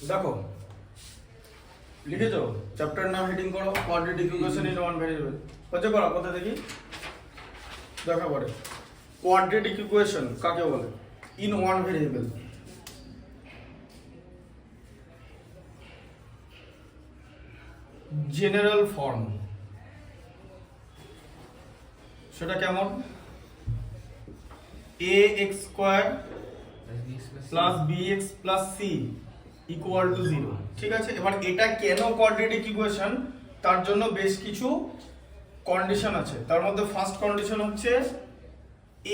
দেখো লিখেছো চ্যাপ্টার নাম হেডিং করো quadratic equation in one variable হচ্ছে করো কথা দেখি দেখা পড়ে কোয়াড্রেটিক ইকুয়েশন কাকে বলে in one variable general form সেটা কেমন ax square plus bx plus c equal to 0 ঠিক আছে। এবার এটা কেন কোয়াড্রেটিক ইকুয়েশন তার জন্য বেশ কিছু কন্ডিশন আছে। তার মধ্যে ফার্স্ট কন্ডিশন হচ্ছে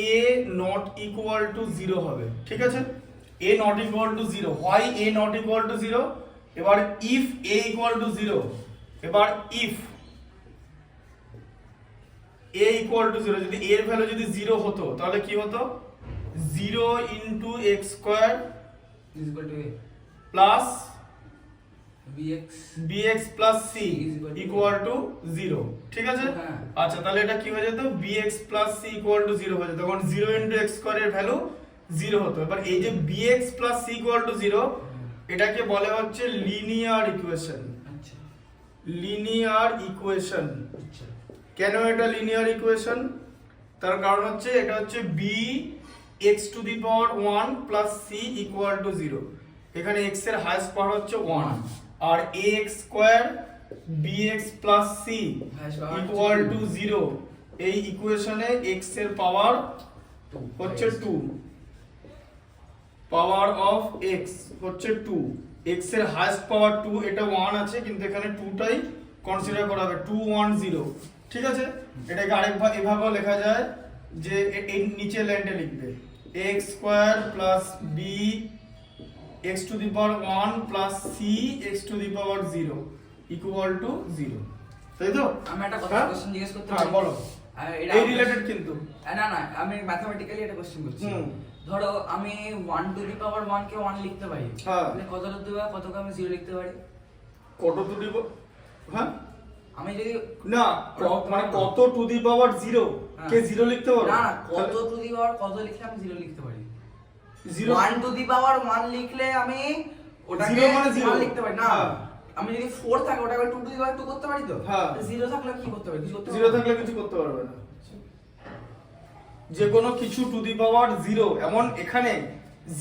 a নট ইকুয়াল টু 0 হবে, ঠিক আছে। a not equal to 0, why a not equal to 0। এবার ইফ a ইকুয়াল টু 0, এবার ইফ a ইকুয়াল টু 0, যদি a এর ভ্যালু যদি 0 হতো তাহলে কি হতো 0 into x square is equal to a plus bx plus c equal to 0, ঠিক আছে। হ্যাঁ। আচ্ছা তাহলে এটা কি হয়ে যেত bx plus c equal to 0 হয়ে যেত, তখন 0 ইনটু x স্কয়ার এর ভ্যালু 0 হতো। এবার এই যে bx plus c equal to 0 এটাকে বলে হচ্ছে লিনিয়ার ইকুয়েশন। আচ্ছা লিনিয়ার ইকুয়েশন আচ্ছা কেন এটা লিনিয়ার ইকুয়েশন? তার কারণ হচ্ছে এটা হচ্ছে b x to the power 1 plus c equal to 0। এখানে x এর হাইয়েস্ট পাওয়ার হচ্ছে 1 আর ax square bx plus c equal to 0। এই ইকুয়েশনে x এর পাওয়ার হচ্ছে 2, পাওয়ার অফ x হচ্ছে 2, x এর হাইয়েস্ট পাওয়ার 2, এটা 1 আছে কিন্তু এখানে 2 টাই কনসিডার করা হবে 2 1 0, ঠিক আছে। এটাকে আরেকবার এভাবেও লেখা যায় যে এই নিচে লাইনটা লিখবে x square plus b x to the power 1 plus c x to the power 0 equal to 0, তাই তো? আমি একটা কথা হ্যাঁ? কোশ্চেন জিজ্ঞেস করতে হ্যাঁ পারি? বলো। এটা এই রিলেটেড কিন্তু না না আমি ম্যাথমেটিক্যালি একটা কোশ্চেন করছি। হুম। ধরো আমি 1 টু দি পাওয়ার 1 কে 1 লিখতে পারি, হ্যাঁ। মানে কত টু দি পাওয়ার কতকে আমি 0 লিখতে পারি? কত টু দি হ্যাঁ আমি যদি না মানে কত টু দি পাওয়ার 0 হ্যাঁ। কে 0 লিখতে পারো? না না কত টু দি পাওয়ার কত লিখলে আমি 0 লিখতে পারি? 0 1 টু দি পাওয়ার 1 লিখলে আমি ওটাকে 0 মানে 0 1 লিখতে পারি না। হ্যাঁ। আমি যদি 4 থাকে ওটাকে 2 টু দি পাওয়ার 2 করতে পারি তো? হ্যাঁ। 0 থাকলে কি করতে পারি? কিছু করতে 0 থাকলে কিছু করতে পারবে না। যে কোনো কিছু টু দি পাওয়ার 0, এমন এখানে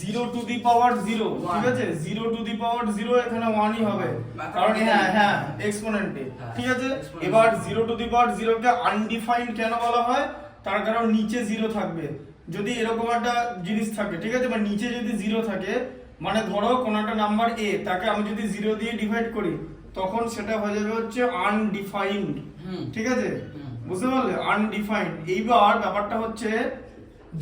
0 টু দি পাওয়ার 0, ঠিক আছে। 0 টু দি পাওয়ার 0 এখানে 1 ই হবে, কারণ হ্যাঁ হ্যাঁ এক্সপোনেন্টে, ঠিক আছে। এবার 0 to the power 0 K undefined কেন বলা হয়? তার কারণ নিচে 0 থাকবে। যদি এরকম একটা জিনিস থাকে, ঠিক আছে, বা নিচে যদি 0 থাকে মানে ধরো কোন একটা নাম্বার a, তাকে আমি যদি 0 দিয়ে ডিভাইড করি তখন সেটা হয়ে যাবে হচ্ছে আনডিফাইন্ড, ঠিক আছে। বুঝতে পারলে? আনডিফাইন্ড। এইবার ব্যাপারটা হচ্ছে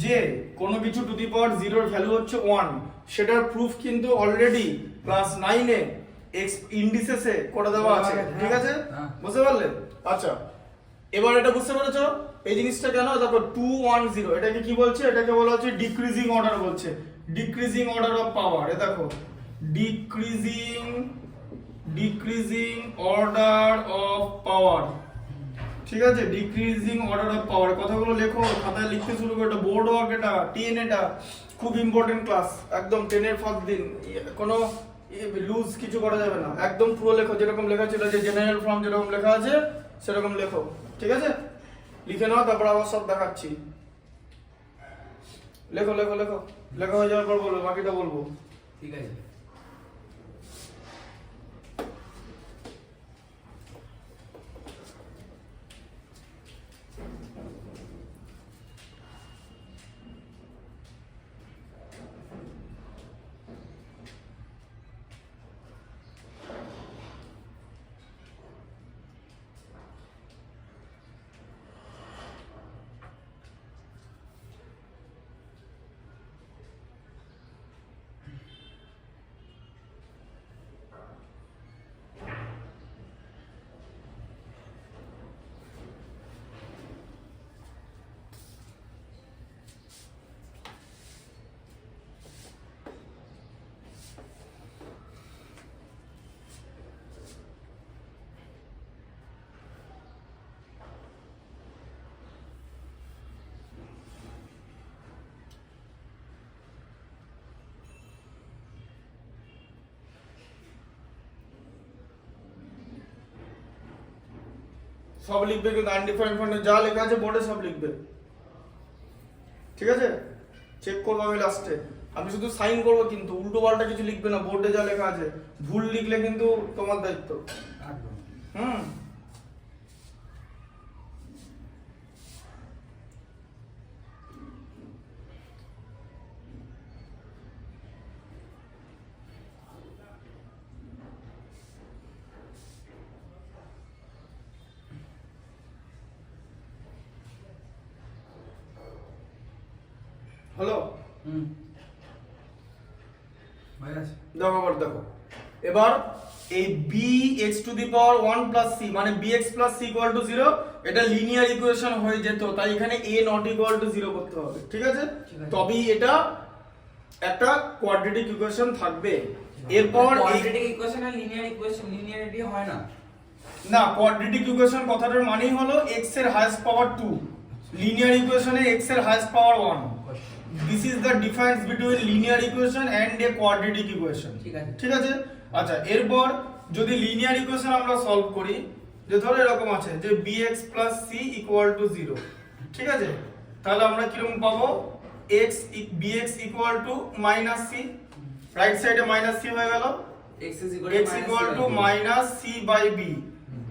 যে কোনো কিছু টু দি পাওয়ার 0 এর ভ্যালু হচ্ছে 1, সেটার প্রুফ কিন্তু অলরেডি ক্লাস 9 এ এক্স ইন্ডিসেসে করে দেওয়া আছে, ঠিক আছে। বুঝতে পারলে? আচ্ছা এবার এটা বুঝতে পেরেছো এই জিনিসটা কেন? দেখো 2 1 0 এটাকে কি বলছে? এটাকে বলা হচ্ছে ডিক্রিজিং অর্ডার বলছে, ডিক্রিজিং অর্ডার অফ পাওয়ার। এ দেখো ডিক্রিজিং অর্ডার অফ পাওয়ার, ঠিক আছে। ডিক্রিজিং অর্ডার অফ পাওয়ার কথাগুলো লেখো, খাতায় লিখতে শুরু করো। এটা বোর্ড ওয়ার্ক, এটা 10, এটা খুব ইম্পর্টেন্ট ক্লাস, একদম 10 এর ফার্স্ট দিন, কোনো লুজ কিছু করা যাবে না, একদম পুরো লেখো যেরকম লেখা ছিল, যে জেনারেল ফর্ম যেরকম লেখা আছে সেরকম লেখো, ঠিক আছে। লিখে নাও, তারপর আবার সব দেখাচ্ছি। লেখো লেখো লেখো, লেখা হয়ে যাওয়ার পর বলবো, বাকিটা বলবো, ঠিক আছে। সব লিখবে, কিন্তু আনডিফাইন্ড ফান্ডে যা লেখা আছে বোর্ডে সব লিখবে, ঠিক আছে? চেক করবো আমি লাস্টে, আমি শুধু সাইন করবো, কিন্তু উল্টো পাল্টা কিছু লিখবে না, বোর্ডে যা লেখা আছে। ভুল লিখলে কিন্তু তোমার দায়িত্ব। হুম, হলো? দেখো আবার দেখো, এবার এই bx to the power 1 plus c মানে bx plus c equal to 0, এটা লিনিয়ার ইকুয়েশন হয়ে যেত, তাই এখানে a নট ইকুয়াল টু 0 করতে হবে, ঠিক আছে? তবেই এটা একটা কোয়াড্রেটিক ইকুয়েশন থাকবে। এরপর কোয়াড্রেটিক ইকুয়েশন আর লিনিয়ার ইকুয়েশন লিনিয়ারিটি হয় না। না, কোয়াড্রেটিক ইকুয়েশন কথাটার মানেই হলো x এর হাইয়েস্ট পাওয়ার 2, লিনিয়ার ইকুয়েশনে x এর highest power 1। This is the difference between linear equation and a quadratic equation, ঠিক আছে? আচ্ছা, এরপর যদি লিনিয়ার ইকুয়েশন আমরা সলভ করি, যে ধরো এরকম আছে যে bx c equal to 0, ঠিক আছে? তাহলে আমরা কিরকম পাবো? bx equal to minus c, right সাইডে মাইনাস c হয়ে গেল, x equal to minus c by b,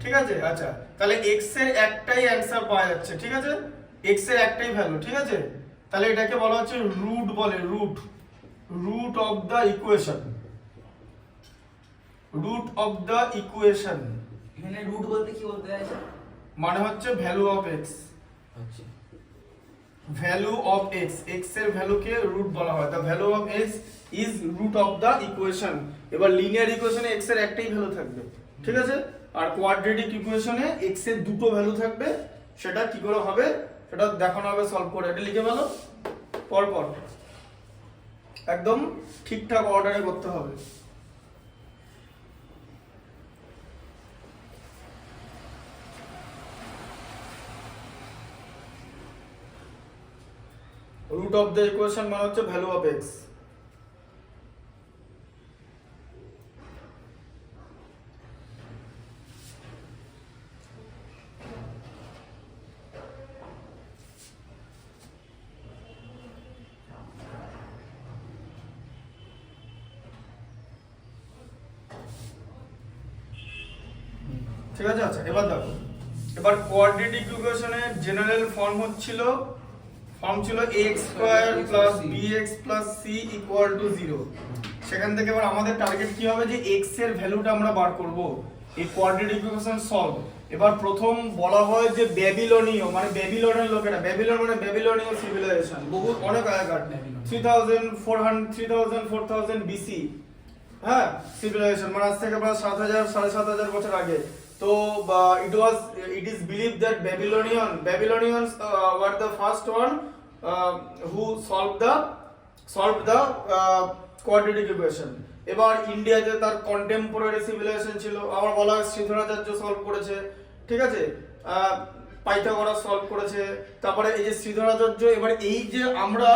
ঠিক আছে? আচ্ছা, তাহলে x এর একটাই অ্যানসার পাওয়া যাচ্ছে, ঠিক আছে? x এর একটাই ভ্যালু, ঠিক আছে? তাহলে এটাকে বলা হচ্ছে রুট, বলে root of the equation, root of the equation. এখানে রুট বলতে কি বলতে চাইছো? মানে হচ্ছে ভ্যালু অফ x, আচ্ছা, ভ্যালু অফ x, x এর ভ্যালুকে রুট বলা হয়, the value of x is root of the equation. এবার লিনিয়ার ইকুয়েশনে x এর একটাই ভ্যালু থাকবে, ঠিক আছে? আর কোয়াড্রেটিক ইকুয়েশনে x এর দুটো ভ্যালু থাকবে, সেটা কি করে হবে সেটা দেখানো হবে সলভ করে। এটা লিখে ফেলো পর পর, একদম ঠিকঠাক অর্ডারে করতে হবে। রুট অফ দ্য ইকুয়েশন মানে হচ্ছে ভ্যালু অফ x। ঠিক আছে? আচ্ছা, এবার দেখো, এবার কোয়াড্রেটিক ইকুয়েশনের জেনারেল ফর্ম ছিল x square plus bx plus c equal to 0। সেখান থেকে এবার আমাদের টার্গেট কি হবে, যে x এর ভ্যালুটা আমরা বার করব এই কোয়াড্রেটিক ইকুয়েশন সলভ। এবার প্রথম বলা হয় যে ব্যাবিলনীয়, মানে ব্যাবিলনের লোকেরা, ব্যাবিলন মানে ব্যাবিলনীয় সিভিলাইজেশন, বহু অনেক আগেকার 4000 বিসি, হ্যাঁ, সিভিলাইজেশন মানে আজ থেকে প্রায় 7,000 বছর আগে। তো it is believed that Babylonians were the first one who solved the quadratic equation. এবার ইন্ডিয়াতে তার কন্টেম্পোরারি সিভিলাইজেশন ছিল, আবার বলা হয় শ্রীধরাচার্য সলভ করেছে, ঠিক আছে? পাইথাগোরাস সলভ করেছে, তারপরে এই যে শ্রীধরাচার্য। এবার এই যে আমরা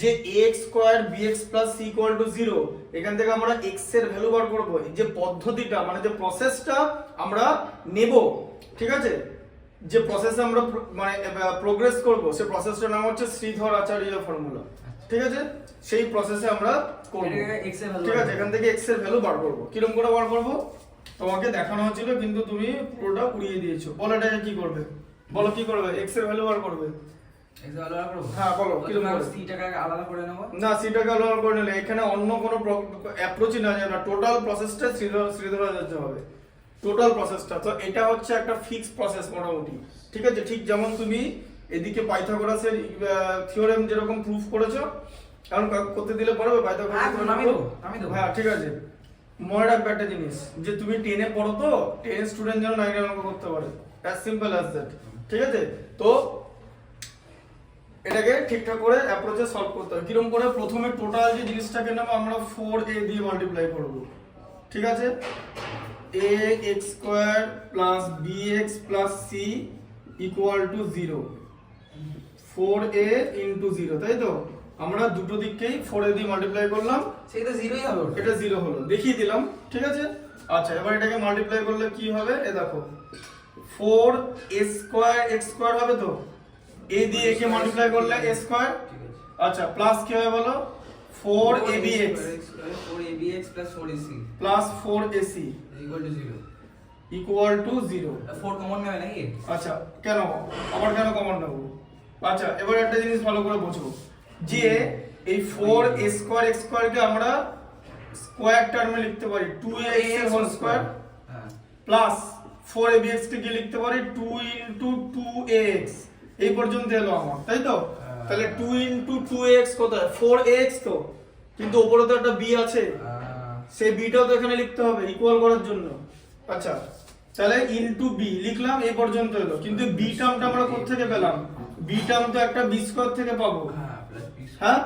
যে ax square bx plus c equal to 0, এখান থেকে আমরা x এর ভ্যালু বার করব। এই যে পদ্ধতিটা মানে যে প্রসেসটা আমরা নেব, ঠিক আছে, যে প্রসেসে আমরা মানে প্রোগ্রেস করব, সেই প্রসেসটার নাম হচ্ছে শ্রীধরাচার্য ফর্মুলা, ঠিক আছে? সেই প্রসেসে আমরা করব, ঠিক আছে? এখান থেকে x এর ভ্যালু বার করব। কিরকম করে বার করব তোমাকে দেখানো হচ্ছিল, কিন্তু তুমি পুরোটা উড়িয়ে দিয়েছো। বলো এটাকে কি করবে, বলো কি করবে? x এর ভ্যালু বার করবে। হ্যাঁ বলো, c টাকে আলাদা করে নেব না, c টাকে আলাদা করে নিলে এখানে অন্য কোনো অ্যাপ্রোচই না যাবে না, টোটাল প্রসেসটা শ্রীধরাচার্য হবে, টোটাল প্রসেসটা। তো এটা হচ্ছে একটা ফিক্স প্রসেস মোটামুটি, ঠিক আছে? ঠিক যেমন তুমি এদিকে পাইথাগোরাসের থিওরেম যেরকম প্রুফ করেছো, এখন করতে দিলে পারবে পাইথাগোরাস? হ্যাঁ, ঠিক আছে। মনে রাখবে একটা জিনিস, যে তুমি 10 পড়ো, তো 10 স্টুডেন্ট যেন 9 অঙ্ক করতে পারে, অ্যাজ সিম্পল অ্যাজ দ্যাট, ঠিক আছে? তো এটাকে ঠিকঠাক করে অ্যাপ্রোচে সলভ করতে হবে। কিরকম করে? প্রথমে টোটাল যে জিনিসটাকে নেব আমরা 4a দিয়ে মাল্টিপ্লাই করব, ঠিক আছে? ax square plus bx plus c equal to 0, 4a into 0, তাই তো? আমরা দুটো দিককেই 4a দিয়ে মাল্টিপ্লাই করলাম, সেটা 0ই হবে, এটা 0 হলো, দেখিয়ে দিলাম, ঠিক আছে? আচ্ছা, এবার এটাকে মাল্টিপ্লাই করলে কি হবে, এ দেখো 4 a স্কয়ার x স্কয়ার হবে তো a দিয়ে a কে মাল্টিপ্লাই করলে a স্কয়ার ঠিক আছে আচ্ছা প্লাস কি হবে বলো 4abx 4abx plus 4ac plus 4ac equal to 0 equal to 0 4 common নেবে নাকি আচ্ছা কেন আবার কেন কমন নেব আচ্ছা এবার একটা জিনিস ভালো করে বুঝো যে এই 4 a স্কয়ার x স্কয়ার কে আমরা স্কয়ার টার্মে লিখতে পারি 2ax এর হোল স্কয়ার হ্যাঁ প্লাস 4abx কে কি লিখতে পারি 2 ইনটু 2ax এই পর্যন্ত এলো আমার তাই তো তাহলে 2 ইনটু 2ax কত হয় 4ax তো কিন্তু উপরে তো একটা b আছে সেই বিটাও তো এখানে লিখতে হবে ইকুয়াল করার জন্য আচ্ছা তাহলে ইনটু বি লিখলাম এই পর্যন্ত এলো কিন্তু বি টার্মটা আমরা কোথা থেকে পেলাম বি টার্ম তো একটা বি স্কয়ার থেকে পাবো হ্যাঁ প্লাস b হ্যাঁ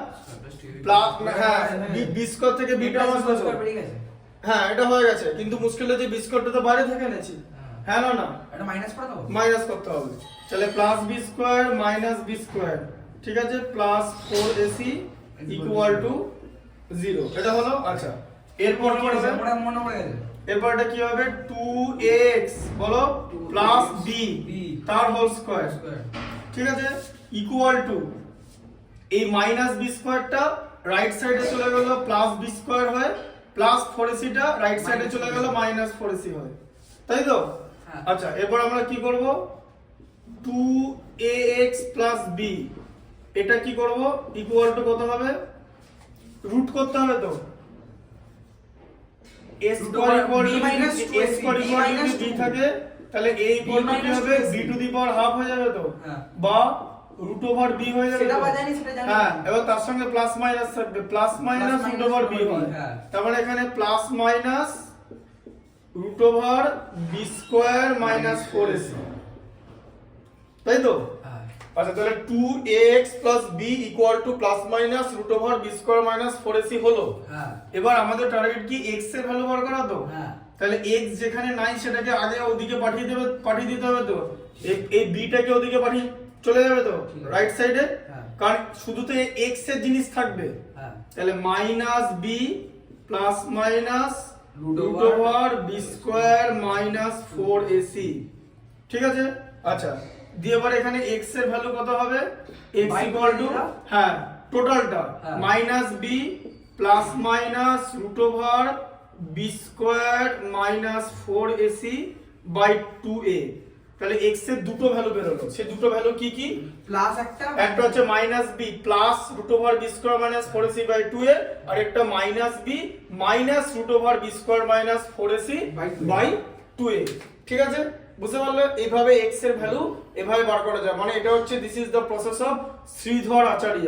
প্লাস হ্যাঁ বি স্কয়ার থেকে বি টার্ম আসবে তো? ঠিক আছে হ্যাঁ এটা হয়ে গেছে কিন্তু মুশকিল হচ্ছে বি স্কয়ারটা তো বাইরে থেকে এনেছি হ্যাঁ না না এটা মাইনাস করে দাও মাইনাস করতে হবে তাহলে plus b square minus b square ঠিক আছে প্লাস 4ac ইকুয়াল টু 0 এটা হলো আচ্ছা এরপর কি হবে মনে পড়ে গেছে এরপর এটা কি হবে 2ax বলো প্লাস b তার হোল স্কয়ার ঠিক আছে ইকুয়াল টু এই মাইনাস b স্কয়ারটা রাইট সাইডে চলে গেল প্লাস b স্কয়ার হয় প্লাস 4ac টা রাইট সাইডে চলে গেল মাইনাস 4ac হয় তাই তো হ্যাঁ। আচ্ছা এরপর আমরা কি করব 2ax প্লাস b এটা কি করব ইকুয়াল টু কত হবে রুট করতে হবে তো a square equal to a square equal to b থাকে তাহলে a ইকুয়াল টু কি হবে b to the power half হয়ে যাবে তো হ্যাঁ। বা রুট ওভার b হয়ে যাবে সেটা তো? বাজানি সেটা জানি হ্যাঁ এবার তার সঙ্গে প্লাস মাইনাস থাকবে plus minus root over b হয় হ্যাঁ। তার মানে এখানে plus minus root over b square minus 4ac তাই তো হ্যাঁ আচ্ছা তাহলে 2ax b equal to plus minus root over b square minus 4ac হলো হ্যাঁ এবার আমাদের টার্গেট কি x এর ভ্যালু বার করা তো হ্যাঁ তাহলে x যেখানে নাই সেটাকে আগে ওদিকে পাঠিয়ে দিতে হবে তো এই b টাকে ওদিকে পাঠিয়ে চলে যাবে তো ঠিক আছে। রাইট সাইডে হ্যাঁ। কারণ শুধু তো x এর জিনিস থাকবে হ্যাঁ তাহলে minus b plus minus Root root over over b square minus 4ac ঠিক আছে আচ্ছা দিয়ে এবার এখানে x এর ভ্যালু কত হবে x By ইকুয়াল টু এটা? হ্যাঁ টোটালটা হ্যাঁ। Minus b plus minus root over b square minus 4ac by 2a তাহলে x এর দুটো ভ্যালু বের হলো সেই দুটো ভ্যালু কি কি প্লাস একটা একটা হচ্ছে minus b plus root over b square minus 4ac by 2a আর একটা minus b minus root over b square minus 4ac by 2a ঠিক আছে বুঝতে পারলে এইভাবে x এর ভ্যালু এভাবে বার করা যায় মানে এটা হচ্ছে this is the process of Sridhar Acharya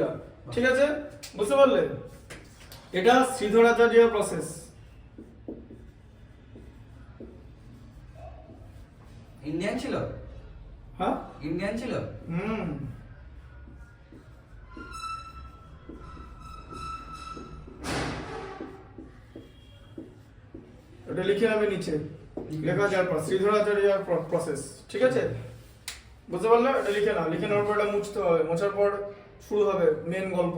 ঠিক আছে বুঝতে পারলে এটা শ্রীধর আচার্য প্রসেস ইন্ডিয়ান ছিল হ্যাঁ ইন্ডিয়ান ছিল হুম এটা লিখে নেবে নিচে লেখা যাওয়ার পর শ্রীধরাচার্য প্রসেস ঠিক আছে বুঝতে পারলে এটা লিখে নাও লিখে নেওয়ার পর এটা মুছতে হবে মোছার পর শুরু হবে মেন গল্প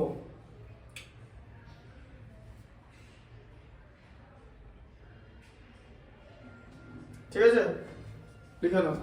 ঠিক আছে লিখে নাও